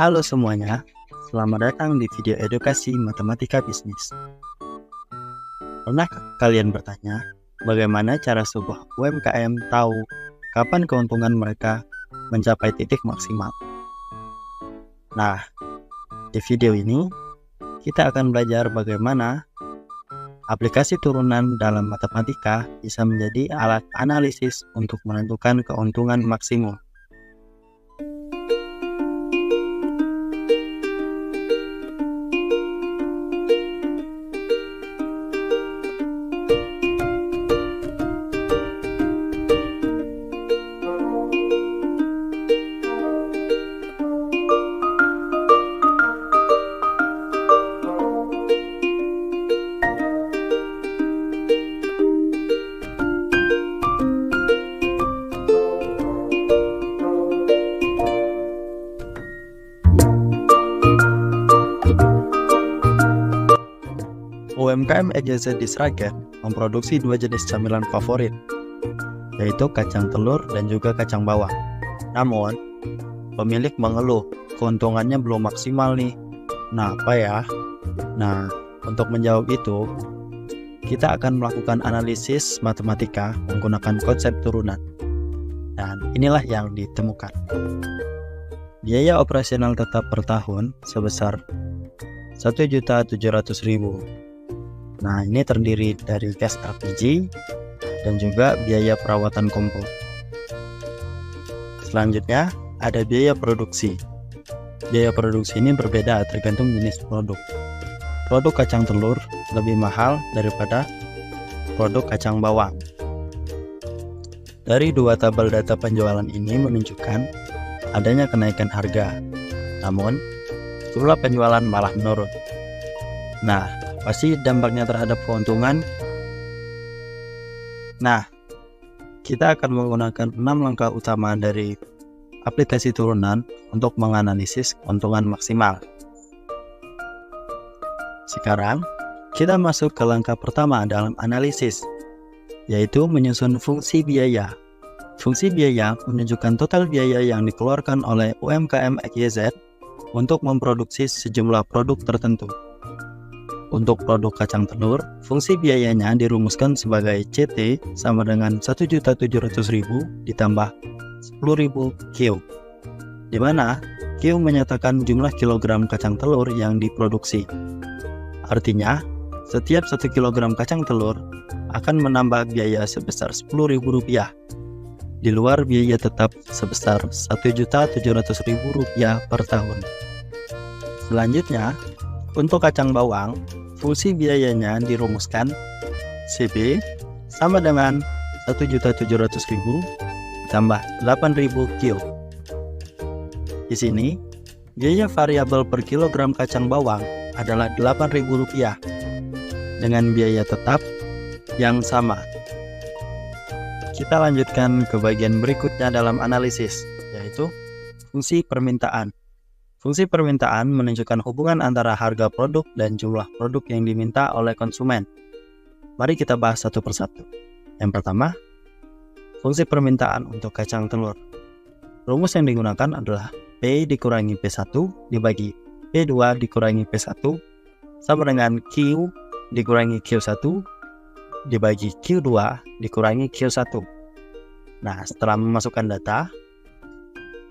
Halo semuanya, selamat datang di video edukasi matematika bisnis. Pernah kalian bertanya, bagaimana cara sebuah UMKM tahu kapan keuntungan mereka mencapai titik maksimal? Nah, di video ini kita akan belajar bagaimana aplikasi turunan dalam matematika bisa menjadi alat analisis untuk menentukan keuntungan maksimum. UMKM EGZ di Sragen memproduksi dua jenis camilan favorit, yaitu kacang telur dan juga kacang bawang. Namun, pemilik mengeluh keuntungannya belum maksimal nih. Nah, apa ya? Nah, untuk menjawab itu, kita akan melakukan analisis matematika menggunakan konsep turunan. Dan inilah yang ditemukan. Biaya operasional tetap per tahun sebesar 1.700.000. Nah, ini terdiri dari gas LPG dan juga biaya perawatan kompor. Selanjutnya, ada biaya produksi. Biaya produksi ini berbeda tergantung jenis produk. Produk kacang telur lebih mahal daripada produk kacang bawang. Dari dua tabel data penjualan ini menunjukkan adanya kenaikan harga. Namun, jumlah penjualan malah menurun. Nah, pasti dampaknya terhadap keuntungan. Nah, kita akan menggunakan 6 langkah utama dari aplikasi turunan untuk menganalisis keuntungan maksimal. Sekarang, kita masuk ke langkah pertama dalam analisis, yaitu menyusun fungsi biaya. Fungsi biaya menunjukkan total biaya yang dikeluarkan oleh UMKM EGZ untuk memproduksi sejumlah produk tertentu. Untuk produk kacang telur, fungsi biayanya dirumuskan sebagai CT sama dengan 1.700.000 ditambah 10.000 Q, di mana Q menyatakan jumlah kilogram kacang telur yang diproduksi. Artinya, setiap 1 kilogram kacang telur akan menambah biaya sebesar Rp10.000, di luar biaya tetap sebesar Rp1.700.000 per tahun. Selanjutnya, untuk kacang bawang, fungsi biayanya dirumuskan CB sama dengan 1.700.000 tambah 8.000 Q. Di sini, biaya variabel per kilogram kacang bawang adalah Rp8.000 dengan biaya tetap yang sama. Kita lanjutkan ke bagian berikutnya dalam analisis, yaitu fungsi permintaan. Fungsi permintaan menunjukkan hubungan antara harga produk dan jumlah produk yang diminta oleh konsumen. Mari kita bahas satu persatu. Yang pertama, fungsi permintaan untuk kacang telur. Rumus yang digunakan adalah P dikurangi P1 dibagi P2 dikurangi P1 sama dengan Q dikurangi Q1 dibagi Q2 dikurangi Q1. Nah, setelah memasukkan data,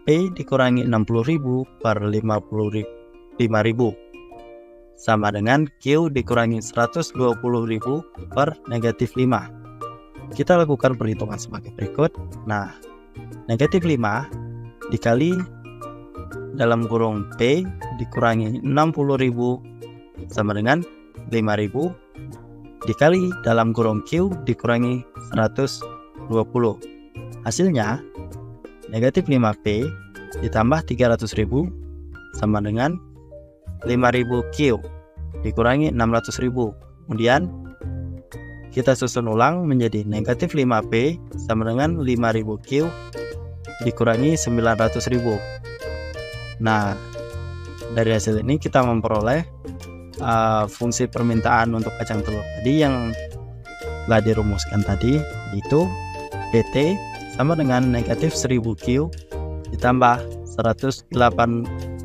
P dikurangi 60.000 per 55.000 sama dengan Q dikurangi 120.000 per negatif 5. Kita lakukan perhitungan sebagai berikut. Nah, negatif 5 dikali dalam kurung P dikurangi 60.000 sama dengan 5.000 dikali dalam kurung Q dikurangi 120. Hasilnya negatif 5P ditambah 300.000 sama dengan 5.000 Q dikurangi 600.000. Kemudian kita susun ulang menjadi negatif 5P sama dengan 5.000 Q dikurangi 900.000. Nah, dari hasil ini kita memperoleh fungsi permintaan untuk kacang telur tadi yang telah dirumuskan tadi, yaitu PT sama dengan negatif 1000 Q ditambah 180.000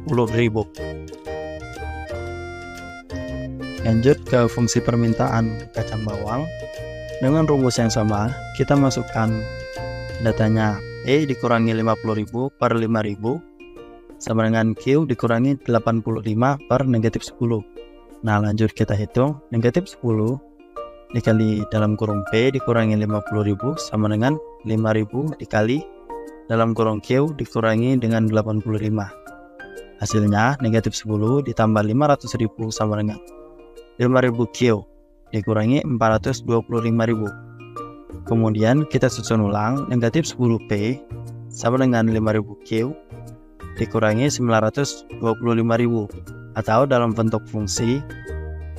10.000. Lanjut ke fungsi permintaan kacang bawang. Dengan rumus yang sama, kita masukkan datanya E dikurangi 50.000 per 5.000 sama dengan Q dikurangi 85 per negatif 10. Nah, lanjut kita hitung. Negatif 10 dikali dalam kurung P dikurangi 50.000 sama dengan 5.000 dikali dalam kurung Q dikurangi dengan 85. Hasilnya negatif 10 ditambah 500.000 sama dengan 5.000 Q dikurangi 425.000. Kemudian kita susun ulang. Negatif 10P sama dengan 5.000 Q dikurangi 925.000, atau dalam bentuk fungsi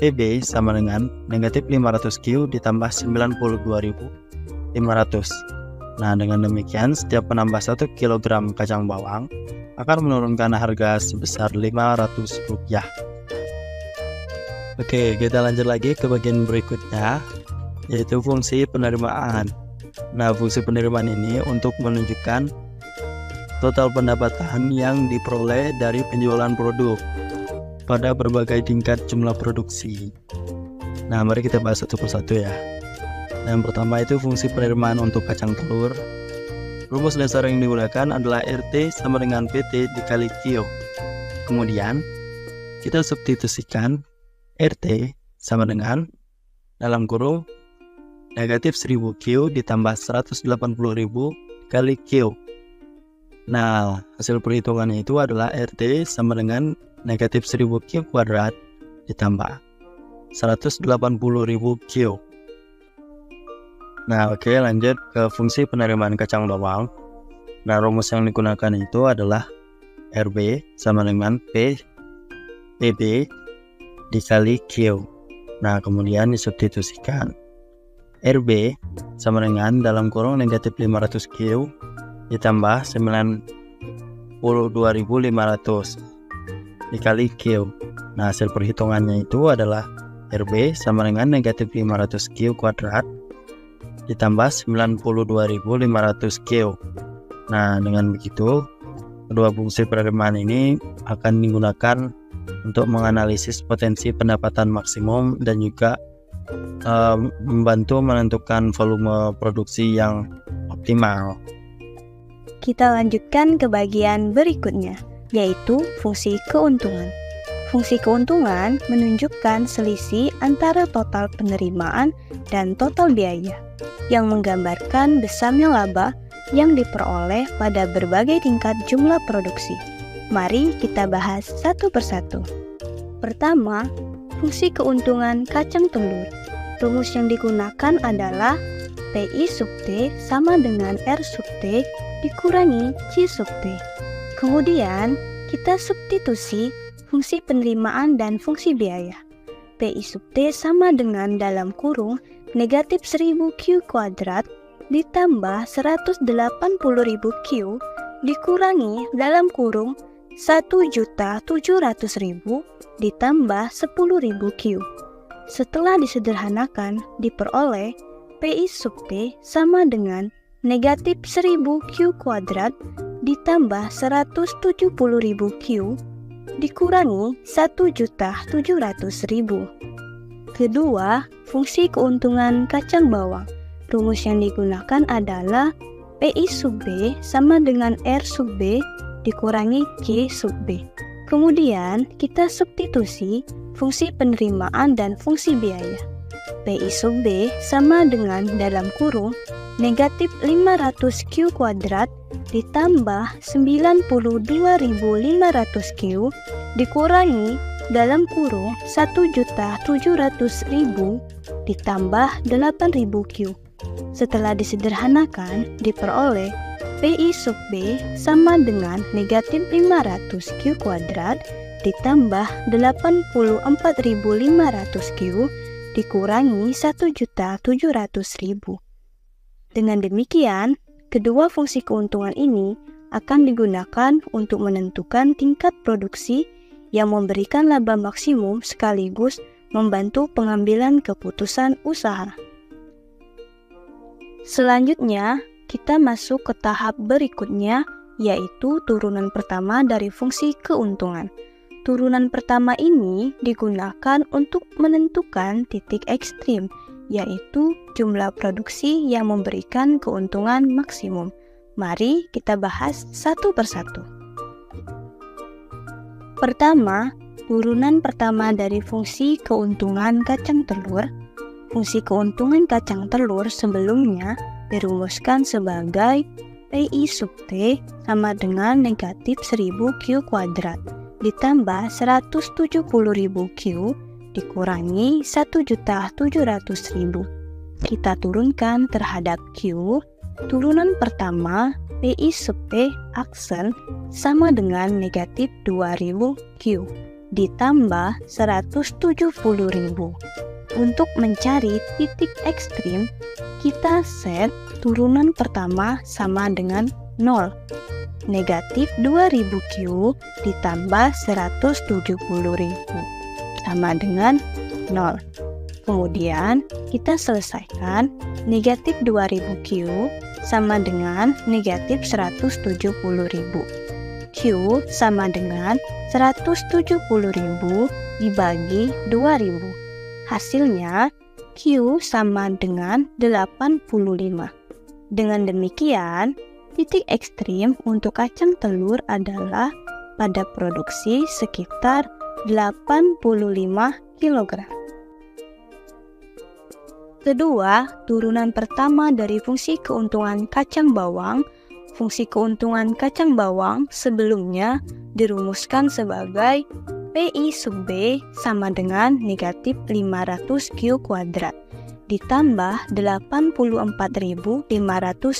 PB sama dengan negatif 500 Q ditambah 92.500. Nah, dengan demikian setiap penambah 1 kg kacang bawang akan menurunkan harga sebesar Rp500. Oke, kita lanjut lagi ke bagian berikutnya, yaitu fungsi penerimaan. Nah, fungsi penerimaan ini untuk menunjukkan total pendapatan yang diperoleh dari penjualan produk pada berbagai tingkat jumlah produksi. Nah, mari kita bahas satu persatu ya. Yang pertama itu fungsi penerimaan untuk kacang telur. Rumus dasar yang digunakan adalah RT sama dengan PT dikali Q. Kemudian kita substitusikan RT sama dengan dalam kurung negatif 1000 Q ditambah 180.000 kali Q. Nah, hasil perhitungannya itu adalah RT sama dengan negatif 1000 Q kuadrat ditambah 180.000 Q. Nah, oke, lanjut ke fungsi penerimaan kacang bawang. Nah, rumus yang digunakan itu adalah RB sama dengan PB dikali Q. Nah, kemudian disubstitusikan. RB sama dengan dalam kurung negatif 500 Q ditambah 92.500 dikali Q. Nah, hasil perhitungannya itu adalah RB sama dengan negatif 500 Q kuadrat ditambah 92.500 Q. Nah, dengan begitu kedua fungsi penerimaan ini akan digunakan untuk menganalisis potensi pendapatan maksimum dan juga membantu menentukan volume produksi yang optimal. Kita lanjutkan ke bagian berikutnya, yaitu fungsi keuntungan. Fungsi keuntungan menunjukkan selisih antara total penerimaan dan total biaya, yang menggambarkan besarnya laba yang diperoleh pada berbagai tingkat jumlah produksi. Mari kita bahas satu persatu. Pertama, fungsi keuntungan kacang telur. Rumus yang digunakan adalah PI sub T sama dengan R sub T dikurangi C sub T. Kemudian, kita substitusi fungsi penerimaan dan fungsi biaya. PI sub T sama dengan dalam kurung negatif 1000 Q kuadrat ditambah 180.000 Q dikurangi dalam kurung 1.700.000 ditambah 10.000 Q. Setelah disederhanakan, diperoleh PI sub T sama dengan negatif 1000 Q kuadrat ditambah 170.000 Q dikurangi 1.700.000. Kedua, fungsi keuntungan kacang bawang. Rumus yang digunakan adalah PI sub B sama dengan R sub B dikurangi C sub B. Kemudian kita substitusi fungsi penerimaan dan fungsi biaya. PI sub B sama dengan dalam kurung negatif 500 Q kuadrat ditambah 92.500 Q dikurangi dalam kurung 1.700.000 ditambah 8.000 Q. Setelah disederhanakan, diperoleh PI sub B sama dengan negatif 500 Q kuadrat ditambah 84.500 Q dikurangi 1.700.000. Dengan demikian, kedua fungsi keuntungan ini akan digunakan untuk menentukan tingkat produksi yang memberikan laba maksimum sekaligus membantu pengambilan keputusan usaha. Selanjutnya, kita masuk ke tahap berikutnya, yaitu turunan pertama dari fungsi keuntungan. Turunan pertama ini digunakan untuk menentukan titik ekstrim, yaitu jumlah produksi yang memberikan keuntungan maksimum. Mari kita bahas satu persatu. Pertama, turunan pertama dari fungsi keuntungan kacang telur. Fungsi keuntungan kacang telur sebelumnya dirumuskan sebagai PI sub T sama dengan negatif 1000 Q kuadrat ditambah 170.000 Q dikurangi 1.700.000. Kita turunkan terhadap Q. Turunan pertama PI sub T aksen sama dengan negatif 2000 Q ditambah 170.000. Untuk mencari titik ekstrim, kita set turunan pertama sama dengan 0. Negatif 2000 Q ditambah 170.000 sama dengan 0. Kemudian kita selesaikan negatif 2000 Q sama dengan negatif 170.000. Q sama dengan 170.000 dibagi 2000. Hasilnya Q sama dengan 85. Dengan demikian, titik ekstrim untuk kacang telur adalah pada produksi sekitar 85 kg. Kedua, turunan pertama dari fungsi keuntungan kacang bawang. Fungsi keuntungan kacang bawang sebelumnya dirumuskan sebagai PI sub B sama dengan negatif 500 Q kuadrat ditambah 84.500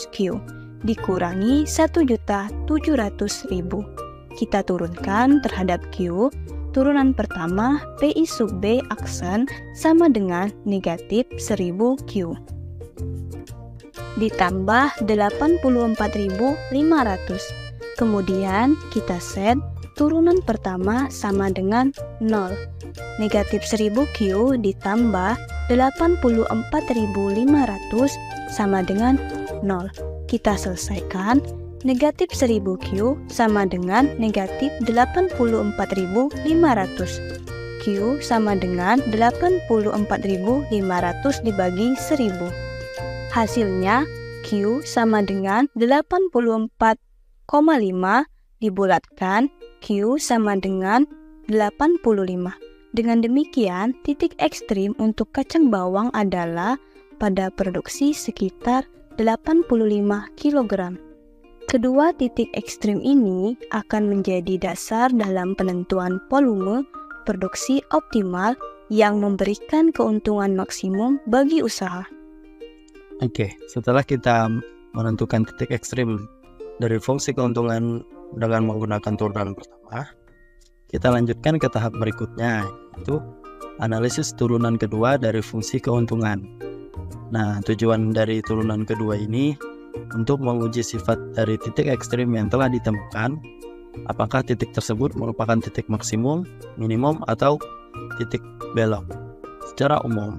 Q dikurangi 1.700.000. Kita turunkan terhadap Q. Turunan pertama PI sub B aksen sama dengan negatif 1000 Q ditambah 84.500. Kemudian kita set turunan pertama sama dengan 0. Negatif 1000 Q ditambah 84.500 sama dengan 0. Kita selesaikan. Negatif 1000 Q sama dengan negatif 84.500. Q sama dengan 84.500 dibagi 1000. Hasilnya Q sama dengan 84,5 dibulatkan Q sama dengan 85. Dengan demikian, titik ekstrim untuk kacang bawang adalah pada produksi sekitar 85 kg. Kedua titik ekstrim ini akan menjadi dasar dalam penentuan volume produksi optimal yang memberikan keuntungan maksimum bagi usaha. Oke, setelah kita menentukan titik ekstrim dari fungsi keuntungan dengan menggunakan turunan pertama, kita lanjutkan ke tahap berikutnya, yaitu analisis turunan kedua dari fungsi keuntungan. Nah, tujuan dari turunan kedua ini untuk menguji sifat dari titik ekstrim yang telah ditemukan, apakah titik tersebut merupakan titik maksimum, minimum, atau titik belok. Secara umum,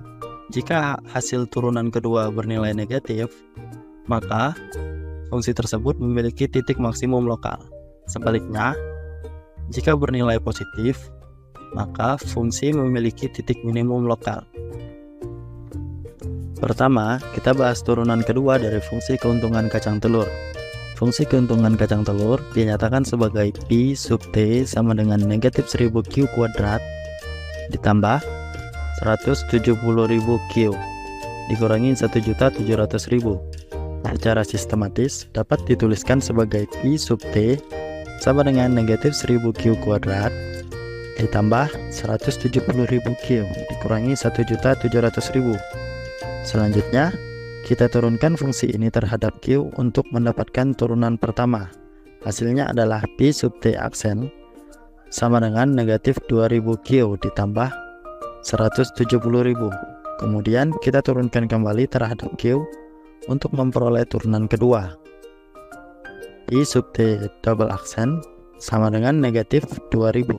jika hasil turunan kedua bernilai negatif, maka fungsi tersebut memiliki titik maksimum lokal. Sebaliknya, jika bernilai positif, maka fungsi memiliki titik minimum lokal. Pertama, kita bahas turunan kedua dari fungsi keuntungan kacang telur. Fungsi keuntungan kacang telur dinyatakan sebagai Pi sub T sama dengan negatif 1000 Q kuadrat ditambah 170.000 Q dikurangi 1.700.000. Secara sistematis dapat dituliskan sebagai Pi sub T sama dengan negatif 1000 Q kuadrat ditambah 170.000 Q dikurangi 1.700.000. Selanjutnya, kita turunkan fungsi ini terhadap Q untuk mendapatkan turunan pertama. Hasilnya adalah Pi sub T aksen sama dengan negatif 2000 Q ditambah 170.000. Kemudian kita turunkan kembali terhadap Q untuk memperoleh turunan kedua. Pi sub T double aksen sama dengan negatif 2000.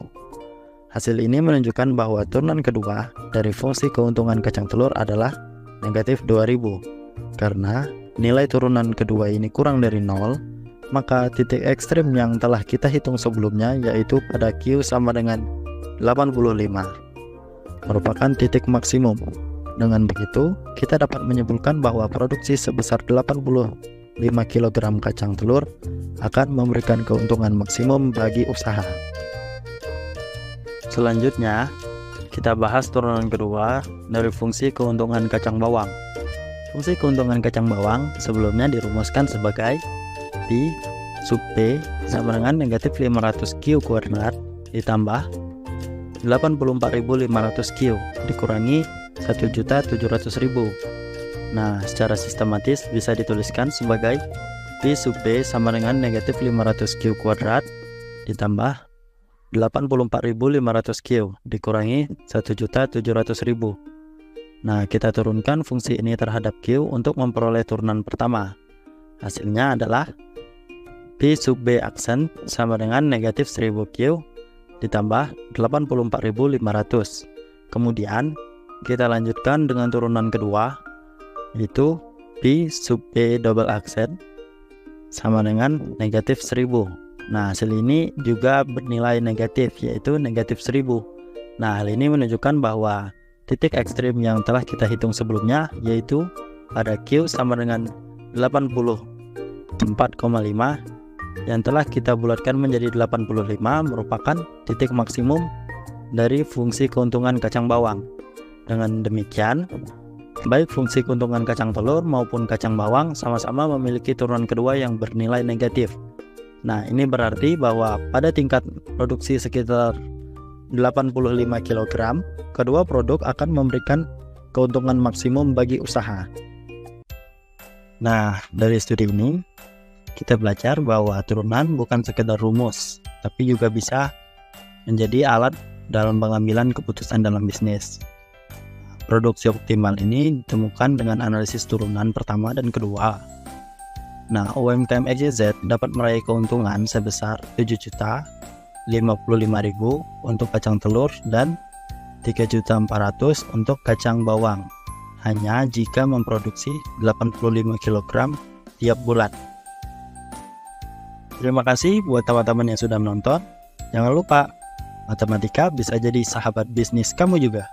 Hasil ini menunjukkan bahwa turunan kedua dari fungsi keuntungan kacang telur adalah negatif 2000. Karena nilai turunan kedua ini kurang dari 0, maka titik ekstrim yang telah kita hitung sebelumnya yaitu pada Q sama dengan 85 merupakan titik maksimum. Dengan begitu, kita dapat menyimpulkan bahwa produksi sebesar 85 kg kacang telur akan memberikan keuntungan maksimum bagi usaha. Selanjutnya, kita bahas turunan kedua dari fungsi keuntungan kacang bawang. Fungsi keuntungan kacang bawang sebelumnya dirumuskan sebagai Pi sub P sama dengan negatif 500 Q kuadrat ditambah 84.500 Q dikurangi 1.700.000. Nah, secara sistematis bisa dituliskan sebagai Pi sub P sama dengan negatif 500 Q kuadrat ditambah 84.500 Q dikurangi 1.700.000. Nah, kita turunkan fungsi ini terhadap Q untuk memperoleh turunan pertama. Hasilnya adalah Pi sub B aksen sama dengan negatif 1000 Q ditambah 84.500. Kemudian kita lanjutkan dengan turunan kedua, yaitu Pi sub B double aksen sama dengan negatif 1000. Nah, hasil ini juga bernilai negatif, yaitu negatif 1000. Nah, hal ini menunjukkan bahwa titik ekstrim yang telah kita hitung sebelumnya, yaitu pada Q sama dengan 84,5 yang telah kita bulatkan menjadi 85 merupakan titik maksimum dari fungsi keuntungan kacang bawang. Dengan demikian, baik fungsi keuntungan kacang telur maupun kacang bawang sama-sama memiliki turunan kedua yang bernilai negatif. Nah, ini berarti bahwa pada tingkat produksi sekitar 85 kg, kedua produk akan memberikan keuntungan maksimum bagi usaha. Nah, dari studi ini kita belajar bahwa turunan bukan sekedar rumus, tapi juga bisa menjadi alat dalam pengambilan keputusan dalam bisnis. Produksi optimal ini ditemukan dengan analisis turunan pertama dan kedua. Nah, UMKM XYZ dapat meraih keuntungan sebesar 7.055.000 untuk kacang telur dan 3.400.000 untuk kacang bawang, hanya jika memproduksi 85 kg tiap bulan. Terima kasih buat teman-teman yang sudah menonton. Jangan lupa, matematika bisa jadi sahabat bisnis kamu juga.